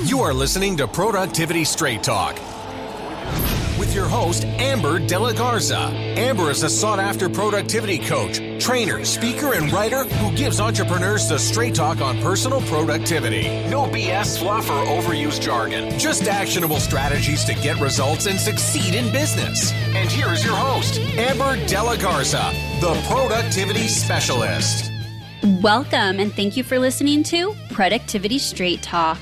You are listening to Productivity Straight Talk with your host, Amber De La Garza. Amber is a sought-after productivity coach, trainer, speaker, and writer who gives entrepreneurs the straight talk on personal productivity. No BS, fluff, or overused jargon. Just actionable strategies to get results and succeed in business. And here is your host, Amber De La Garza, the Productivity Specialist. Welcome, and thank you for listening to Productivity Straight Talk.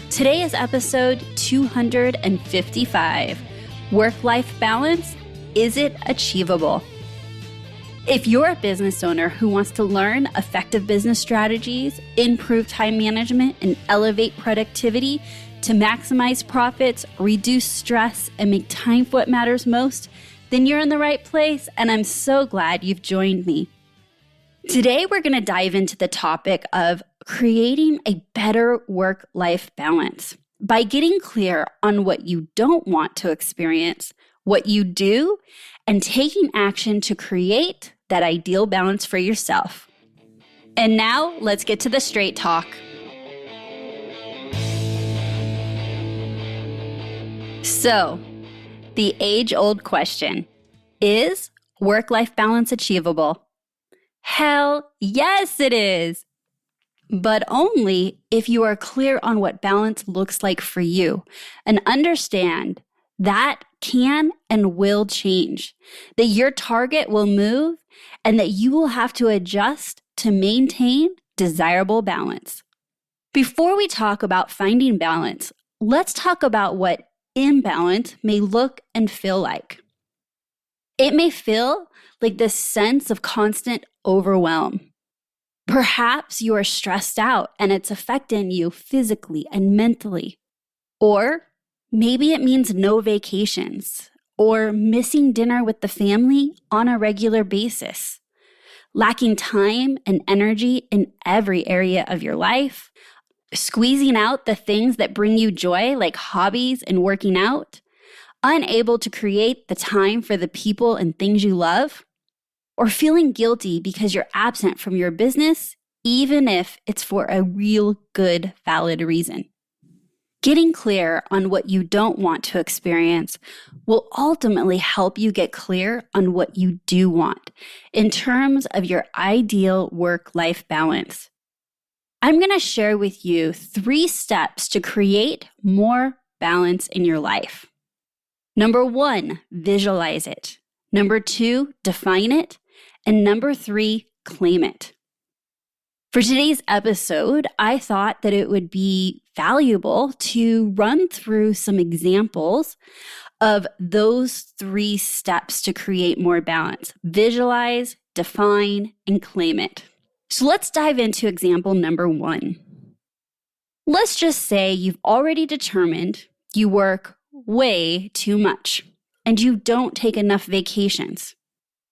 Today is episode 255. Work-life balance, is it achievable? If you're a business owner who wants to learn effective business strategies, improve time management, and elevate productivity to maximize profits, reduce stress, and make time for what matters most, then you're in the right place, and I'm so glad you've joined me. Today, we're going to dive into the topic of creating a better work-life balance by getting clear on what you don't want to experience, what you do, and taking action to create that ideal balance for yourself. And now, let's get to the straight talk. So, the age-old question, is work-life balance achievable? Hell yes, it is. But only if you are clear on what balance looks like for you and understand that can and will change, that your target will move, and that you will have to adjust to maintain desirable balance. Before we talk about finding balance, let's talk about what imbalance may look and feel like. It may feel like this sense of constant overwhelm. Perhaps you are stressed out and it's affecting you physically and mentally. Or maybe it means no vacations or missing dinner with the family on a regular basis, lacking time and energy in every area of your life, squeezing out the things that bring you joy like hobbies and working out, unable to create the time for the people and things you love, or feeling guilty because you're absent from your business, even if it's for a real good, valid reason. Getting clear on what you don't want to experience will ultimately help you get clear on what you do want in terms of your ideal work-life balance. I'm going to share with you 3 steps to create more balance in your life. Number 1, visualize it. Number 2, define it. And number 3, claim it. For today's episode, I thought that it would be valuable to run through some examples of those 3 steps to create more balance. Visualize, define, and claim it. So let's dive into example number 1. Let's just say you've already determined you work way too much and you don't take enough vacations.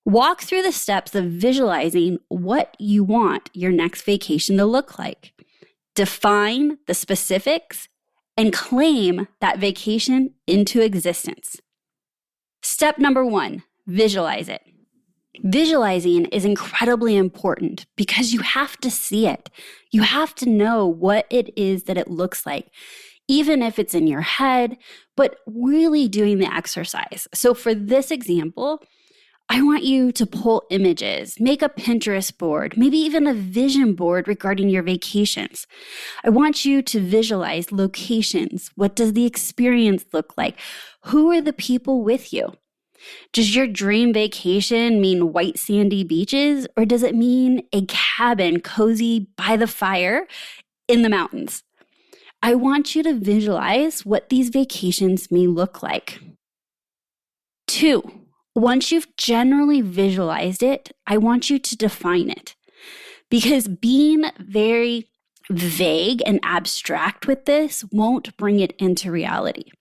Walk through the steps of visualizing what you want your next vacation to look like. Define the specifics and claim that vacation into existence. Step number 1, visualize it. Visualizing is incredibly important because you have to see it. You have to know what it is that it looks like, even if it's in your head, but really doing the exercise. So for this example, I want you to pull images, make a Pinterest board, maybe even a vision board regarding your vacations. I want you to visualize locations. What does the experience look like? Who are the people with you? Does your dream vacation mean white sandy beaches, or does it mean a cabin cozy by the fire in the mountains? I want you to visualize what these vacations may look like. 2, once you've generally visualized it, I want you to define it. Because being very vague and abstract with this won't bring it into reality.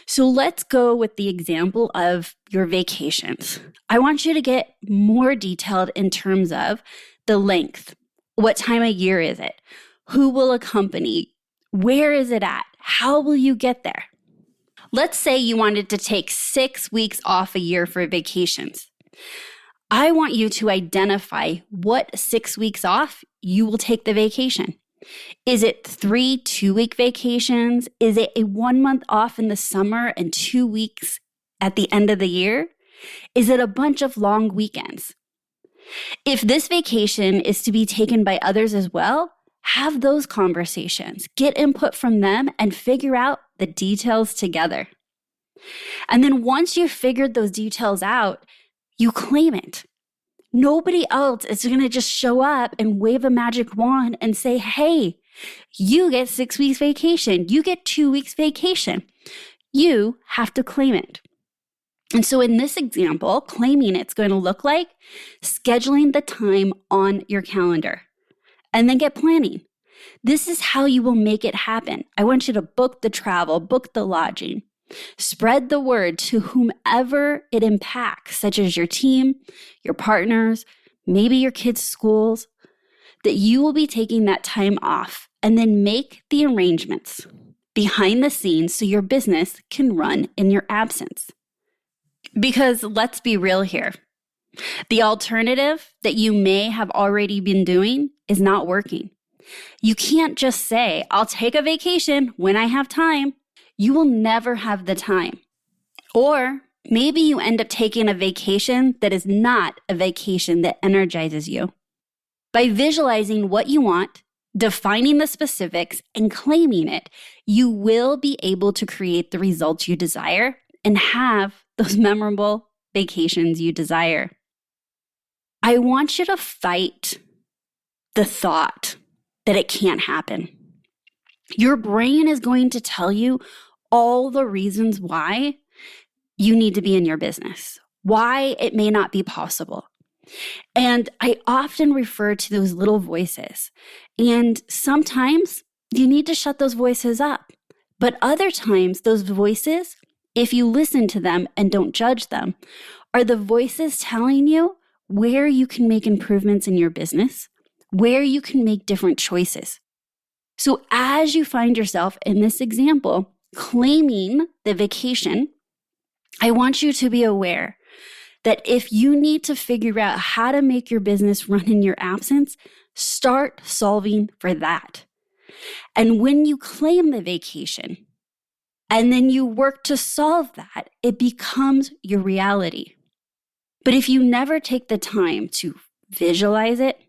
So let's go with the example of your vacations. I want you to get more detailed in terms of the length. What time of year is it? Who will accompany? Where is it at? How will you get there? Let's say you wanted to take 6 weeks off a year for vacations. I want you to identify what 6 weeks off you will take the vacation. Is it 3 2-week vacations? Is it a 1 month off in the summer and 2 weeks at the end of the year? Is it a bunch of long weekends? If this vacation is to be taken by others as well, have those conversations, get input from them, and figure out the details together. And then once you've figured those details out, you claim it. Nobody else is going to just show up and wave a magic wand and say, hey, you get 6 weeks vacation. You get 2 weeks vacation. You have to claim it. And so in this example, claiming it's going to look like scheduling the time on your calendar and then get planning. This is how you will make it happen. I want you to book the travel, book the lodging, spread the word to whomever it impacts, such as your team, your partners, maybe your kids' schools, that you will be taking that time off, and then make the arrangements behind the scenes so your business can run in your absence. Because let's be real here. The alternative that you may have already been doing is not working. You can't just say, I'll take a vacation when I have time. You will never have the time. Or maybe you end up taking a vacation that is not a vacation that energizes you. By visualizing what you want, defining the specifics, and claiming it, you will be able to create the results you desire and have those memorable vacations you desire. I want you to fight the thought that it can't happen. Your brain is going to tell you all the reasons why you need to be in your business, why it may not be possible. And I often refer to those little voices. And sometimes you need to shut those voices up. But other times, those voices, if you listen to them and don't judge them, are the voices telling you where you can make improvements in your business, where you can make different choices. So as you find yourself in this example, claiming the vacation, I want you to be aware that if you need to figure out how to make your business run in your absence, start solving for that. And when you claim the vacation, and then you work to solve that, it becomes your reality. But if you never take the time to visualize it,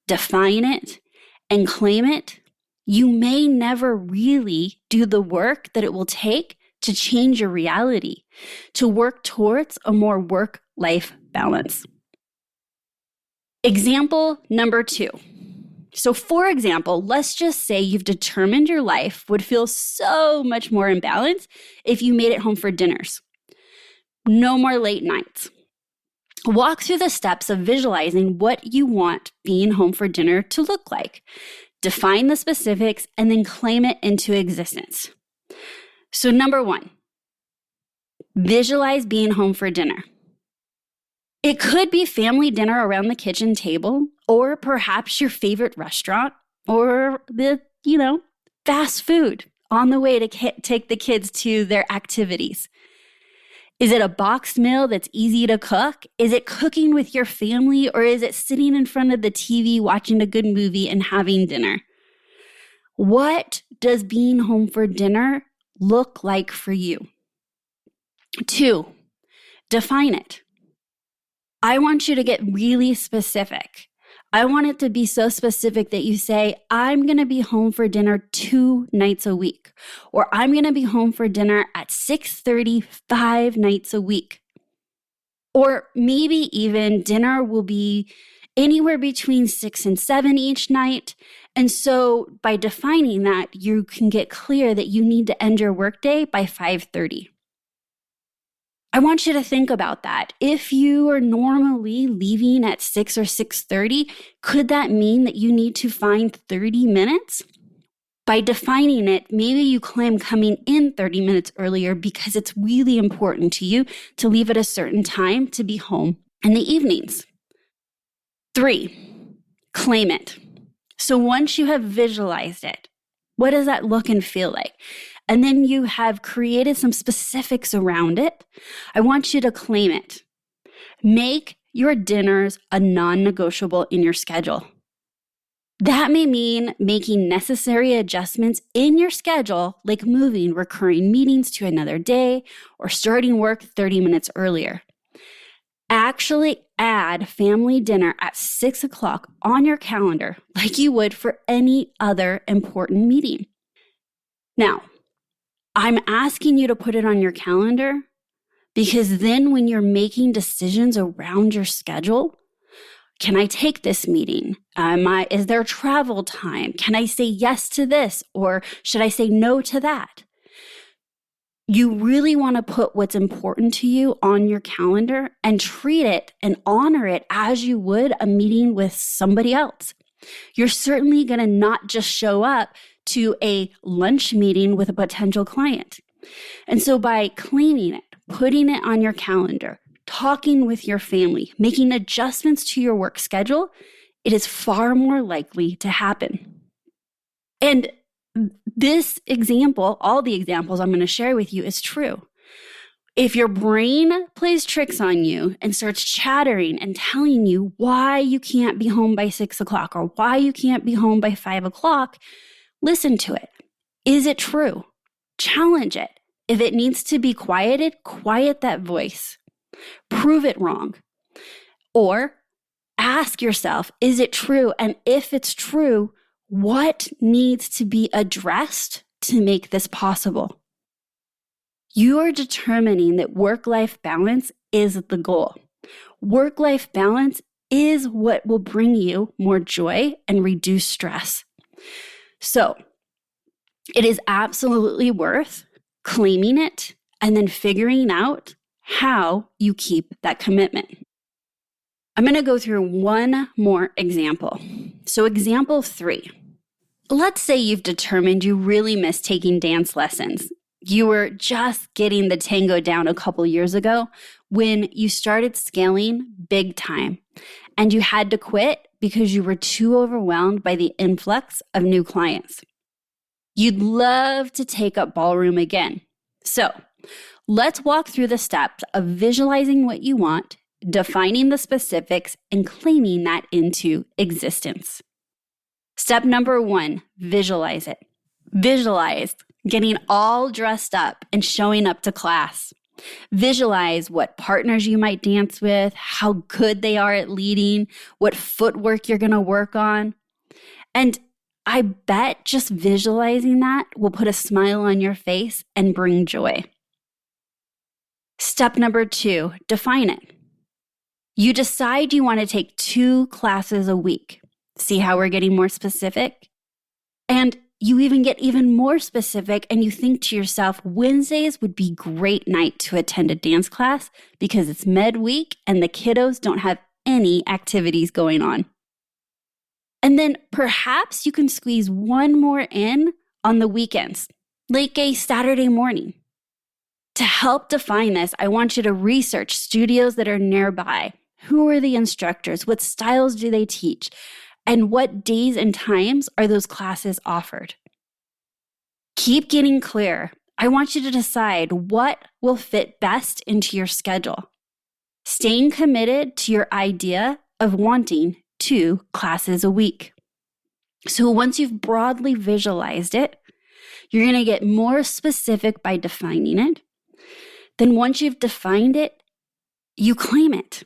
define it, and claim it, you may never really do the work that it will take to change your reality, to work towards a more work-life balance. Example number 2. So for example, let's just say you've determined your life would feel so much more in balance if you made it home for dinners. No more late nights. Walk through the steps of visualizing what you want being home for dinner to look like. Define the specifics and then claim it into existence. So number 1, visualize being home for dinner. It could be family dinner around the kitchen table, or perhaps your favorite restaurant, or the, fast food on the way to take the kids to their activities. Is it a boxed meal that's easy to cook? Is it cooking with your family, or is it sitting in front of the TV watching a good movie and having dinner? What does being home for dinner look like for you? 2, define it. I want you to get really specific. I want it to be so specific that you say, I'm going to be home for dinner 2 nights a week, or I'm going to be home for dinner at 6:30 5 nights a week. Or maybe even dinner will be anywhere between 6 and 7 each night. And so by defining that, you can get clear that you need to end your workday by 5:30. I want you to think about that. If you are normally leaving at 6 or 6:30, could that mean that you need to find 30 minutes? By defining it, maybe you claim coming in 30 minutes earlier because it's really important to you to leave at a certain time to be home in the evenings. 3, claim it. So once you have visualized it, what does that look and feel like? And then you have created some specifics around it. I want you to claim it. Make your dinners a non-negotiable in your schedule. That may mean making necessary adjustments in your schedule, like moving recurring meetings to another day or starting work 30 minutes earlier. Actually add family dinner at 6 o'clock on your calendar like you would for any other important meeting. Now, I'm asking you to put it on your calendar because then when you're making decisions around your schedule, can I take this meeting? Is there travel time? Can I say yes to this or should I say no to that? You really want to put what's important to you on your calendar and treat it and honor it as you would a meeting with somebody else. You're certainly going to not just show up to a lunch meeting with a potential client. And so by claiming it, putting it on your calendar, talking with your family, making adjustments to your work schedule, it is far more likely to happen. And this example, all the examples I'm going to share with you is true. If your brain plays tricks on you and starts chattering and telling you why you can't be home by 6 o'clock or why you can't be home by 5 o'clock, listen to it. Is it true? Challenge it. If it needs to be quieted, quiet that voice. Prove it wrong. Or ask yourself, is it true? And if it's true, what needs to be addressed to make this possible? You are determining that work-life balance is the goal. Work-life balance is what will bring you more joy and reduce stress. So it is absolutely worth claiming it and then figuring out how you keep that commitment. I'm going to go through one more example. So example 3. Let's say you've determined you really miss taking dance lessons. You were just getting the tango down a couple years ago when you started scaling big time and you had to quit because you were too overwhelmed by the influx of new clients. You'd love to take up ballroom again. So let's walk through the steps of visualizing what you want, defining the specifics, and claiming that into existence. Step number 1, visualize it. Visualize getting all dressed up and showing up to class. Visualize what partners you might dance with, how good they are at leading, what footwork you're going to work on. And I bet just visualizing that will put a smile on your face and bring joy. Step number 2, define it. You decide you want to take 2 classes a week. See how we're getting more specific? And you even get even more specific and you think to yourself, Wednesdays would be a great night to attend a dance class because it's midweek and the kiddos don't have any activities going on. And then perhaps you can squeeze one more in on the weekends, like a Saturday morning. To help define this, I want you to research studios that are nearby. Who are the instructors? What styles do they teach? And what days and times are those classes offered? Keep getting clear. I want you to decide what will fit best into your schedule. Staying committed to your idea of wanting 2 classes a week. So once you've broadly visualized it, you're going to get more specific by defining it. Then once you've defined it, you claim it.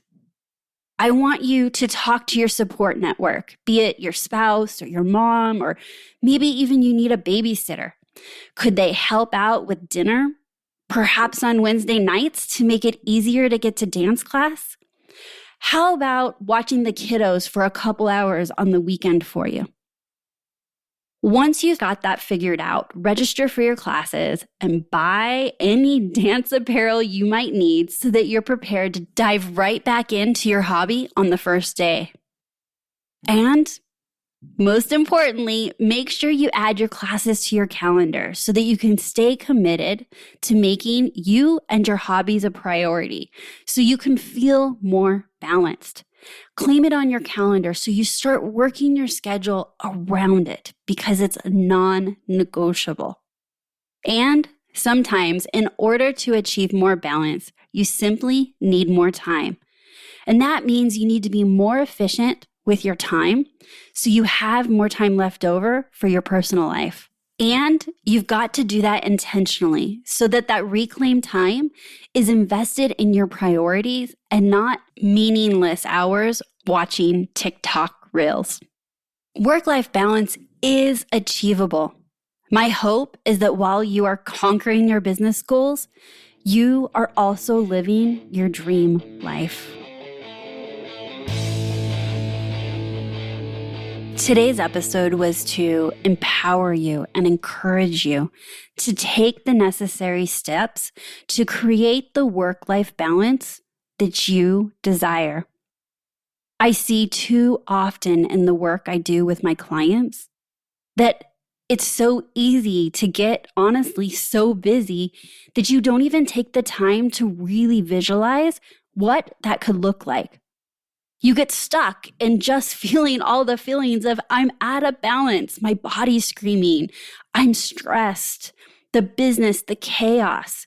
I want you to talk to your support network, be it your spouse or your mom, or maybe even you need a babysitter. Could they help out with dinner, perhaps on Wednesday nights to make it easier to get to dance class? How about watching the kiddos for a couple hours on the weekend for you? Once you've got that figured out, register for your classes and buy any dance apparel you might need so that you're prepared to dive right back into your hobby on the first day. And most importantly, make sure you add your classes to your calendar so that you can stay committed to making you and your hobbies a priority so you can feel more balanced. Claim it on your calendar so you start working your schedule around it because it's non-negotiable. And sometimes, in order to achieve more balance, you simply need more time. And that means you need to be more efficient with your time so you have more time left over for your personal life. And you've got to do that intentionally so that that reclaimed time is invested in your priorities and not meaningless hours watching TikTok reels. Work-life balance is achievable. My hope is that while you are conquering your business goals, you are also living your dream life. Today's episode was to empower you and encourage you to take the necessary steps to create the work-life balance that you desire. I see too often in the work I do with my clients that it's so easy to get, honestly, so busy that you don't even take the time to really visualize what that could look like. You get stuck in just feeling all the feelings of, I'm out of balance, my body's screaming, I'm stressed, the business, the chaos.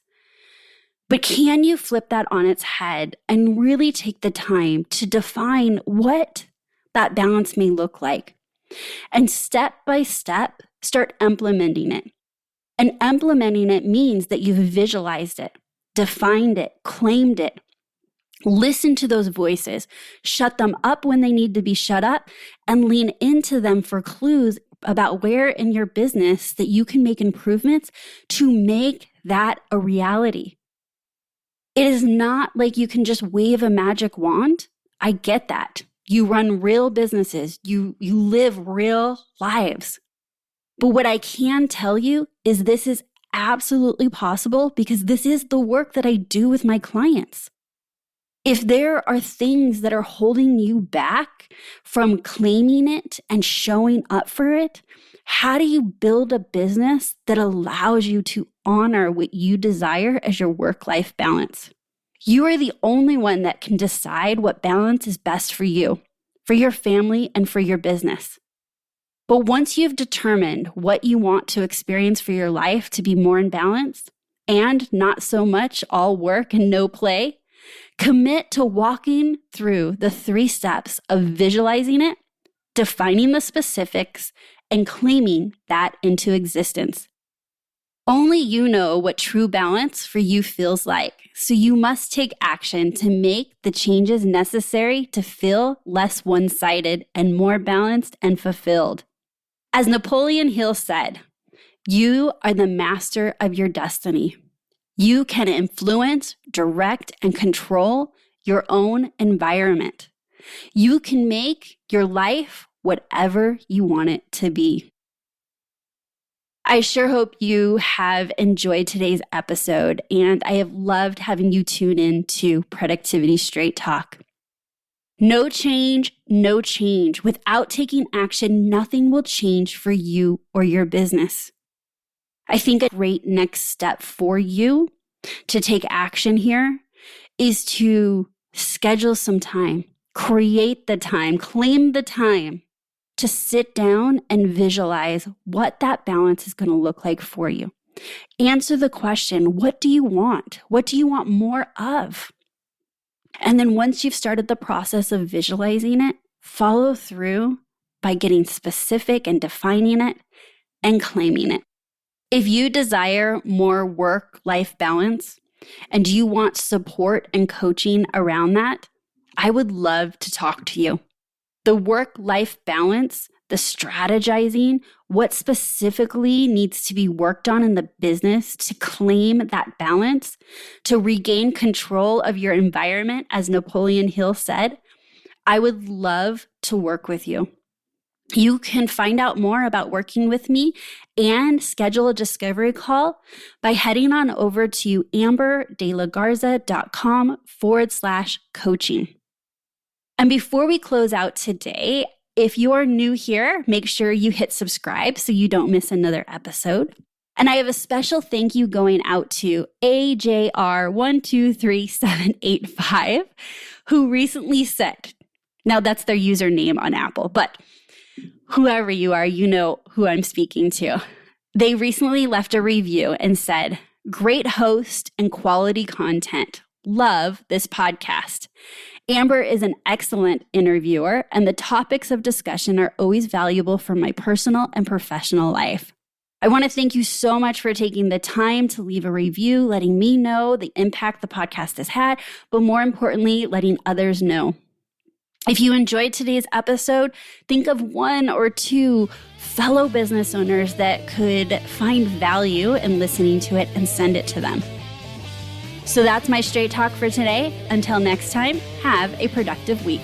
But can you flip that on its head and really take the time to define what that balance may look like? And step by step, start implementing it. And implementing it means that you've visualized it, defined it, claimed it. Listen to those voices, shut them up when they need to be shut up, and lean into them for clues about where in your business that you can make improvements to make that a reality. It is not like you can just wave a magic wand. I get that. You run real businesses. You live real lives. But what I can tell you is this is absolutely possible because this is the work that I do with my clients. If there are things that are holding you back from claiming it and showing up for it, how do you build a business that allows you to honor what you desire as your work-life balance? You are the only one that can decide what balance is best for you, for your family, and for your business. But once you've determined what you want to experience for your life to be more in balance and not so much all work and no play, commit to walking through the 3 steps of visualizing it, defining the specifics, and claiming that into existence. Only you know what true balance for you feels like, so you must take action to make the changes necessary to feel less one-sided and more balanced and fulfilled. As Napoleon Hill said, you are the master of your destiny. You can influence, direct, and control your own environment. You can make your life whatever you want it to be. I sure hope you have enjoyed today's episode, and I have loved having you tune in to Productivity Straight Talk. No change, no change. Without taking action, nothing will change for you or your business. I think a great next step for you to take action here is to schedule some time, create the time, claim the time to sit down and visualize what that balance is going to look like for you. Answer the question, what do you want? What do you want more of? And then once you've started the process of visualizing it, follow through by getting specific and defining it and claiming it. If you desire more work-life balance and you want support and coaching around that, I would love to talk to you. The work-life balance, the strategizing, what specifically needs to be worked on in the business to claim that balance, to regain control of your environment, as Napoleon Hill said, I would love to work with you. You can find out more about working with me and schedule a discovery call by heading on over to amberdelagarza.com/coaching. And before we close out today, if you are new here, make sure you hit subscribe so you don't miss another episode. And I have a special thank you going out to AJR123785, who recently said, now that's their username on Apple, but whoever you are, you know who I'm speaking to. They recently left a review and said, great host and quality content. love this podcast. Amber is an excellent interviewer, and the topics of discussion are always valuable for my personal and professional life. I want to thank you so much for taking the time to leave a review, letting me know the impact the podcast has had, but more importantly, letting others know. If you enjoyed today's episode, think of one or two fellow business owners that could find value in listening to it and send it to them. So that's my straight talk for today. Until next time, have a productive week.